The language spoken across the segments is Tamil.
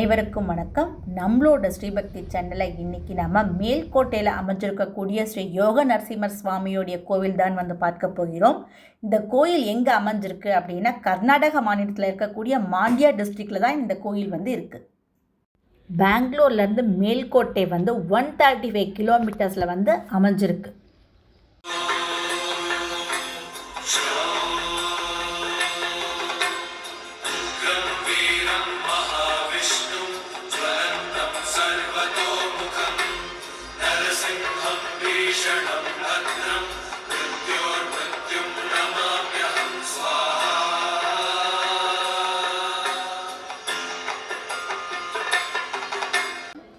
அனைவருக்கும் வணக்கம். நம்மளோட ஸ்ரீபக்தி சேனலில் இன்றைக்கி நம்ம மேல்கோட்டையில் அமைஞ்சிருக்கக்கூடிய ஸ்ரீ யோக நரசிம்மர் சுவாமியோடைய கோவில் தான் பார்க்க போகிறோம். இந்த கோயில் எங்கே அமைஞ்சிருக்கு அப்படின்னா கர்நாடக மாநிலத்தில் இருக்கக்கூடிய மாண்டியா டிஸ்ட்ரிக்டில் தான் இந்த கோயில் இருக்குது. பெங்களூர்லேருந்து மேல்கோட்டை 135 கிலோமீட்டர்ஸில் அமைஞ்சிருக்கு.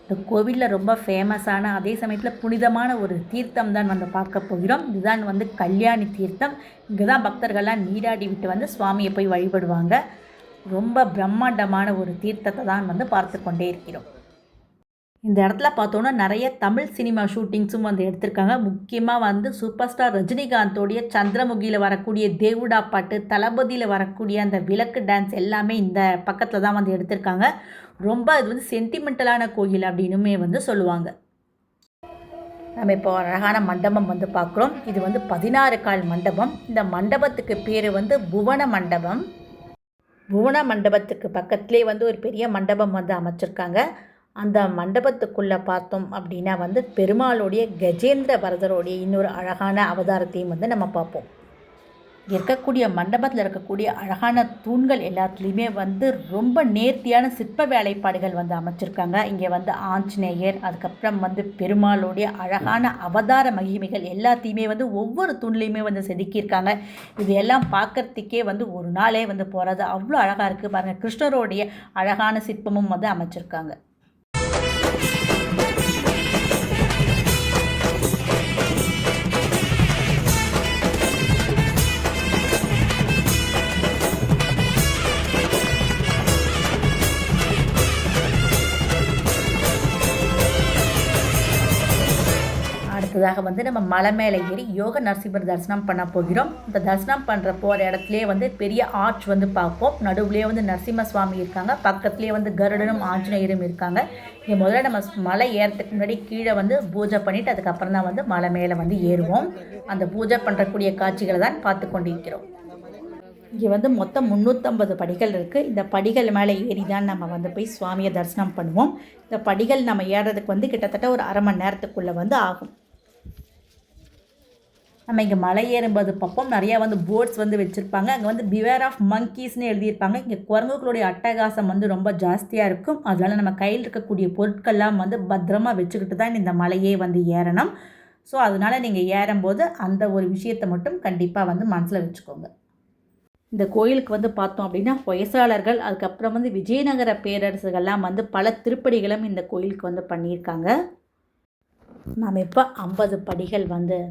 இந்த கோவிலில் ரொம்ப ஃபேமஸான அதே சமயத்தில் புனிதமான ஒரு தீர்த்தம் தான் பார்க்க போகிறோம். இதுதான் கல்யாணி தீர்த்தம். இங்கே தான் பக்தர்கள்லாம் நீராடி விட்டு சுவாமியை போய் வழிபடுவாங்க. ரொம்ப பிரம்மாண்டமான ஒரு தீர்த்தத்தை தான் பார்த்து கொண்டே இருக்கிறோம். இந்த இடத்துல பார்த்தோன்னா நிறைய தமிழ் சினிமா ஷூட்டிங்ஸும் எடுத்திருக்காங்க. முக்கியமாக சூப்பர் ஸ்டார் ரஜினிகாந்தோடைய சந்திரமுகியில் வரக்கூடிய தேவுடா பாட்டு, தளபதியில் வரக்கூடிய அந்த விளக்கு டான்ஸ் எல்லாமே இந்த பக்கத்தில் தான் எடுத்திருக்காங்க. ரொம்ப இது சென்டிமெண்டலான கோயில் அப்படின்னுமே சொல்லுவாங்க. நம்ம இப்போ அழகான மண்டபம் பார்க்குறோம். இது 16 கால் மண்டபம். இந்த மண்டபத்துக்கு பேர் புவன மண்டபம். புவன மண்டபத்துக்கு பக்கத்துலேயே ஒரு பெரிய மண்டபம் அமைச்சிருக்காங்க. அந்த மண்டபத்துக்குள்ளே பார்த்தோம் அப்படின்னா பெருமாளுடைய கஜேந்திர பரதருடைய இன்னொரு அழகான அவதாரத்தையும் நம்ம பார்ப்போம். இருக்கக்கூடிய மண்டபத்தில் இருக்கக்கூடிய அழகான தூண்கள் எல்லாத்துலேயுமே ரொம்ப நேர்த்தியான சிற்ப வேலைப்பாடுகள் அமைச்சிருக்காங்க. இங்கே ஆஞ்சநேயர், அதுக்கப்புறம் பெருமாளுடைய அழகான அவதார மகிமைகள் எல்லாத்தையுமே ஒவ்வொரு தூண்லேயுமே செதுக்கியிருக்காங்க. இது எல்லாம் பார்க்குறதுக்கே ஒரு நாளே போகிறது. அவ்வளோ அழகாக இருக்குது பாருங்கள். கிருஷ்ணருடைய அழகான சிற்பமும் அமைச்சிருக்காங்க. அடுத்ததாக நம்ம மலை மேலே ஏறி யோக நரசிம்மர் தரிசனம் பண்ண போகிறோம். இந்த தரிசனம் பண்ணுற போகிற இடத்துலேயே பெரிய ஆர்ச் பார்ப்போம். நடுவுலேயே நரசிம்ம சுவாமி இருக்காங்க. பக்கத்துலேயே கருடனும் ஆஞ்சநேயரும் இருக்காங்க. இங்கே முதல்ல நம்ம மலை ஏறத்துக்கு முன்னாடி கீழே பூஜை பண்ணிவிட்டு அதுக்கப்புறம் தான் மலை மேலே ஏறுவோம். அந்த பூஜை பண்ணுறக்கூடிய காட்சிகளை தான் பார்த்து கொண்டிருக்கிறோம். இங்கே மொத்தம் 350 படிகள் இருக்குது. இந்த படிகள் மேலே ஏறி தான் நம்ம போய் சுவாமியை தரிசனம் பண்ணுவோம். இந்த படிகள் நம்ம ஏறுறதுக்கு கிட்டத்தட்ட ஒரு அரை மணி நேரத்துக்குள்ளே ஆகும். நம்ம இங்கே மலை ஏறும்போது பார்ப்போம் நிறையா போர்ட்ஸ் வச்சுருப்பாங்க. அங்கே பிவேர் ஆஃப் மங்கீஸ்னு எழுதியிருப்பாங்க. இங்கே குரங்குகளுடைய அட்டகாசம் ரொம்ப ஜாஸ்தியாக இருக்கும். அதனால் நம்ம கையில் இருக்கக்கூடிய பொருட்கள்லாம் பத்திரமா வச்சுக்கிட்டு தான் இந்த மலையே ஏறணும். ஸோ அதனால் நீங்கள் ஏறும்போது அந்த ஒரு விஷயத்தை மட்டும் கண்டிப்பாக மனசில் வச்சுக்கோங்க. இந்த கோயிலுக்கு பார்த்தோம் அப்படின்னா ஹொய்சாளர்கள், அதுக்கப்புறம் விஜயநகர பேரரசுகள்லாம் பல திருப்படிகளும் இந்த கோயிலுக்கு பண்ணியிருக்காங்க. நாம் இப்போ 50 படிகள்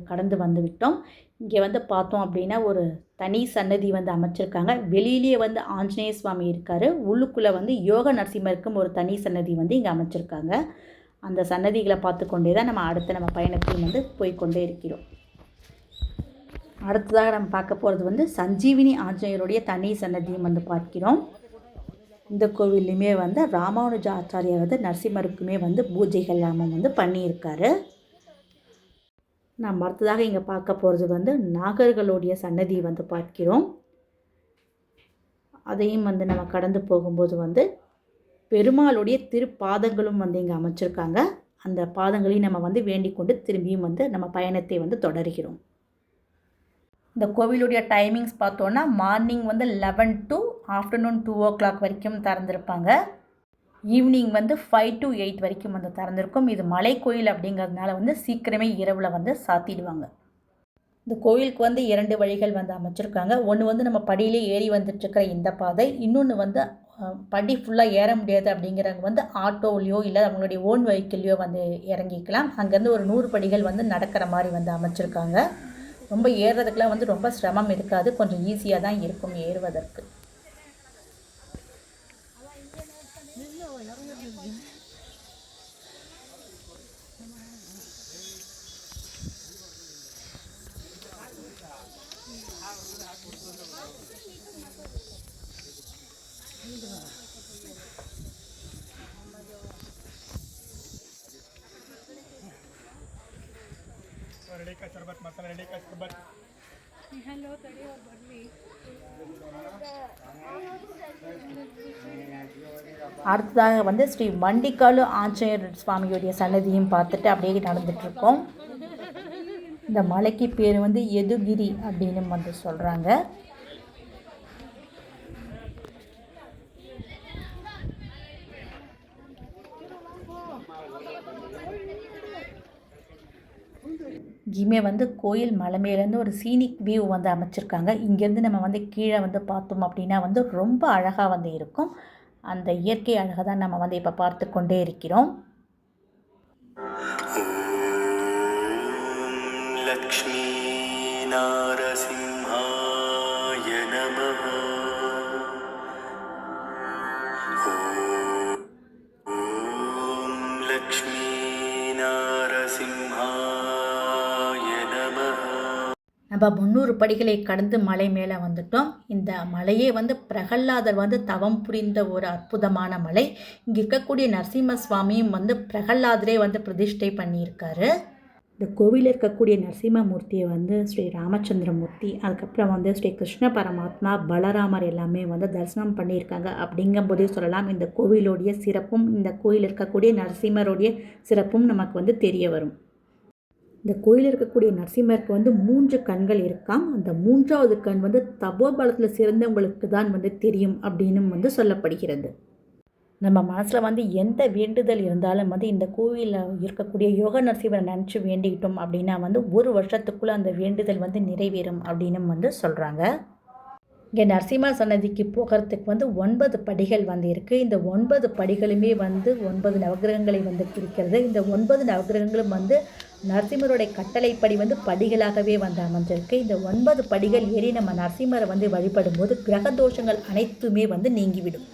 கடந்து விட்டோம். இங்கே பார்த்தோம் அப்படின்னா ஒரு தனி சன்னதி அமைச்சிருக்காங்க. வெளியிலேயே ஆஞ்சநேய சுவாமி இருக்கார். உள்ளுக்குள்ளே யோக நரசிம்மருக்கும் ஒரு தனி சன்னதி இங்கே அமைச்சிருக்காங்க. அந்த சன்னதிகளை பார்த்து கொண்டே தான் நம்ம பயணத்தையும் போய்கொண்டே இருக்கிறோம். அடுத்ததாக நம்ம பார்க்க போகிறது சஞ்சீவினி ஆஞ்சநேயருடைய தனி சன்னதியும் பார்க்கிறோம். இந்த கோவில்லையுமே ராமானுஜ ஆச்சாரியார் நரசிம்மருக்குமே பூஜைகள் எல்லாமே பண்ணியிருக்காரு. நாம் அடுத்ததாக இங்கே பார்க்க போகிறது நாகர்களுடைய சன்னதி பார்க்கிறோம். அதையும் நம்ம கடந்து போகும்போது பெருமாளுடைய திருப்பாதங்களும் இங்கே அமைச்சிருக்காங்க. அந்த பாதங்களையும் நம்ம வேண்டிக் கொண்டு திரும்பியும் நம்ம பயணத்தை தொடர்கிறோம். இந்த கோவிலுடைய டைமிங்ஸ் பார்த்தோன்னா மார்னிங் 11 to ஆஃப்டர்நூன் 2 o'clock வரைக்கும் திறந்திருப்பாங்க. ஈவினிங் 5 to 8 வரைக்கும் திறந்திருக்கும். இது மலை கோயில் அப்படிங்கிறதுனால சீக்கிரமே இரவில் சாத்திடுவாங்க. இந்த கோயிலுக்கு 2 வழிகள் அமைச்சிருக்காங்க. ஒன்று நம்ம படியிலே ஏறி வந்துட்டுருக்கிற இந்த பாதை, இன்னொன்று படி ஃபுல்லாக ஏற முடியாது அப்படிங்கிறவங்க ஆட்டோவிலையோ இல்லை அவங்களுடைய ஓன் வெஹிக்கிள்லையோ இறங்கிக்கலாம். அங்கேருந்து ஒரு 100 படிகள் நடக்கிற மாதிரி அமைச்சிருக்காங்க. ரொம்ப ஏறுறதுக்கெலாம் ரொம்ப சிரமம் இருக்காது. கொஞ்சம் ஈஸியாக தான் இருக்கும் ஏறுவதற்கு. का शरबत मसाला रेडी का शरबत அடுத்ததாக வந்து ஸ்ரீ மண்டிக்காலு ஆஞ்சநேயர் சுவாமியுடைய சன்னதியும் பார்த்துட்டு அப்படியே நடந்துட்டுருக்கோம். இந்த மலைக்கு பேர் வந்து எதுகிரி அப்படின்னு வந்து சொல்கிறாங்க. இங்கேயுமே வந்து கோயில் மலை மேலேருந்து ஒரு சீனிக் வியூ வந்து அமைச்சிருக்காங்க. இங்கேருந்து நம்ம வந்து கீழே வந்து பார்த்தோம் அப்படின்னா வந்து ரொம்ப அழகாக வந்து இருக்கும். அந்த இயற்கை அழகை தான் நம்ம வந்து இப்போ பார்த்து கொண்டே இருக்கிறோம். லக்ஷ்மி நாரசிம்ஹாய நமஹ. ஓம் லக்ஷ்மி நாரசிம்ஹாய நமஹ. நம்ம 300 படிகளை கடந்து மலை மேலே வந்துட்டோம். இந்த மலையே வந்து பிரகல்லாதர் வந்து தவம் புரிந்த ஒரு அற்புதமான மலை. இங்கே இருக்கக்கூடிய நரசிம்ம சுவாமியும் வந்து பிரகல்லாதரே வந்து பிரதிஷ்டை பண்ணியிருக்காரு. இந்த கோவிலில் இருக்கக்கூடிய நரசிம்மமூர்த்தியை வந்து ஸ்ரீ ராமச்சந்திரமூர்த்தி, அதுக்கப்புறம் வந்து ஸ்ரீ கிருஷ்ண பரமாத்மா, பலராமர் எல்லாமே வந்து தரிசனம் பண்ணியிருக்காங்க. அப்படிங்கும்போதே சொல்லலாம் இந்த கோவிலுடைய சிறப்பும் இந்த கோயில் இருக்கக்கூடிய நரசிம்மருடைய சிறப்பும் நமக்கு வந்து தெரிய வரும். இந்த கோயிலில் இருக்கக்கூடிய நரசிம்மருக்கு வந்து 3 கண்கள் இருக்காம். அந்த 3வது கண் வந்து தபோபலத்தில் சிறந்தவங்களுக்கு தான் வந்து தெரியும் அப்படின்னு வந்து சொல்லப்படுகிறது. நம்ம மனசில் வந்து எந்த வேண்டுதல் இருந்தாலும் வந்து இந்த கோவிலில் இருக்கக்கூடிய யோக நரசிம்மரை நினச்சி வேண்டிக்கிட்டோம் அப்படின்னா வந்து 1 வருஷத்துக்குள்ளே அந்த வேண்டுதல் வந்து நிறைவேறும் அப்படின்னு வந்து சொல்கிறாங்க. இங்கே நரசிம்மர் சன்னதிக்கு போகிறதுக்கு வந்து 9 படிகள் வந்து இருக்குது. இந்த 9 படிகளுமே வந்து 9 நவகிரகங்களை வந்து குறிக்கிறது. இந்த 9 நவகிரகங்களும் வந்து நரசிம்மருடைய கட்டளைப்படி வந்து படிகளாகவே வந்து அமைஞ்சிருக்கு. இந்த 9 படிகள் ஏறி நம்ம நரசிம்மரை வந்து வழிபடும்போது கிரக தோஷங்கள் அனைத்துமே வந்து நீங்கிவிடும்.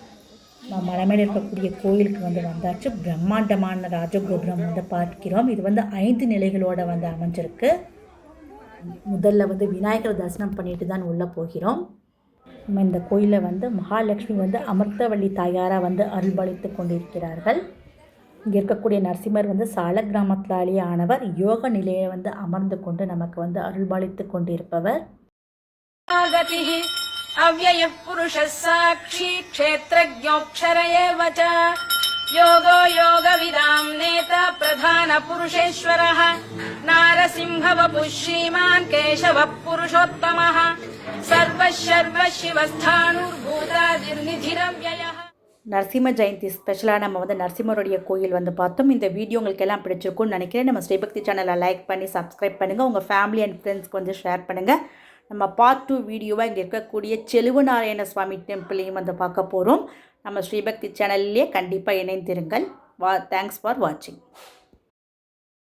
நம்ம மலைமையில் இருக்கக்கூடிய கோயிலுக்கு வந்து வந்தாச்சு. பிரம்மாண்டமான ராஜகோபுரம் வந்து பார்க்கிறோம். இது வந்து 5 நிலைகளோடு வந்து அமைஞ்சிருக்கு. முதல்ல வந்து விநாயகர் தரிசனம் பண்ணிட்டு தான் உள்ளே போகிறோம். நம்ம இந்த கோயிலில் வந்து மகாலட்சுமி வந்து அமிர்தவள்ளி தாயாராக வந்து அருள்பாலித்து கொண்டிருக்கிறார்கள். இங்கே இருக்கக்கூடிய நரசிம்மர் வந்து சால கிராமத்திலேயே ஆனவர். யோக நிலையை வந்து அமர்ந்து கொண்டு நமக்கு வந்து அருள்பாலித்து கொண்டிருப்பவர். अव्ययः पुरुषः साक्षी क्षेत्रज्ञोऽक्षर एव च योगो योगविदां नेता प्रधानपुरुषेश्वरः नारसिंहवपुः श्रीमान् केशवः पुरुषोत्तमः सर्वः सर्वः शिवस्थाणुर्भूतादिर्निधिरव्ययः. நரசிம்ம ஜெயந்தி ஸ்பெஷலாக நம்ம வந்து நரசிம்மருடைய கோயில் வந்து பார்த்தோம். இந்த வீடியோ உங்களுக்கு எல்லாம் பிடிச்சிருக்கும்னு நினைக்கிறேன். நம்ம ஸ்ரீபக்தி சேனலை லைக் பண்ணி சப்ஸ்கிரைப் பண்ணுங்கள். உங்கள் ஃபேமிலி அண்ட் ஃப்ரெண்ட்ஸ்க்கு வந்து ஷேர் பண்ணுங்கள். நம்ம பார்ட் 2 வீடியோவாக இங்கே இருக்கக்கூடிய செலுவநாராயண சுவாமி டெம்பிளையும் வந்து பார்க்க போகிறோம். நம்ம ஸ்ரீபக்தி சேனல்லே கண்டிப்பாக இணைந்திருங்கள். தேங்க்ஸ் ஃபார் வாட்சிங்.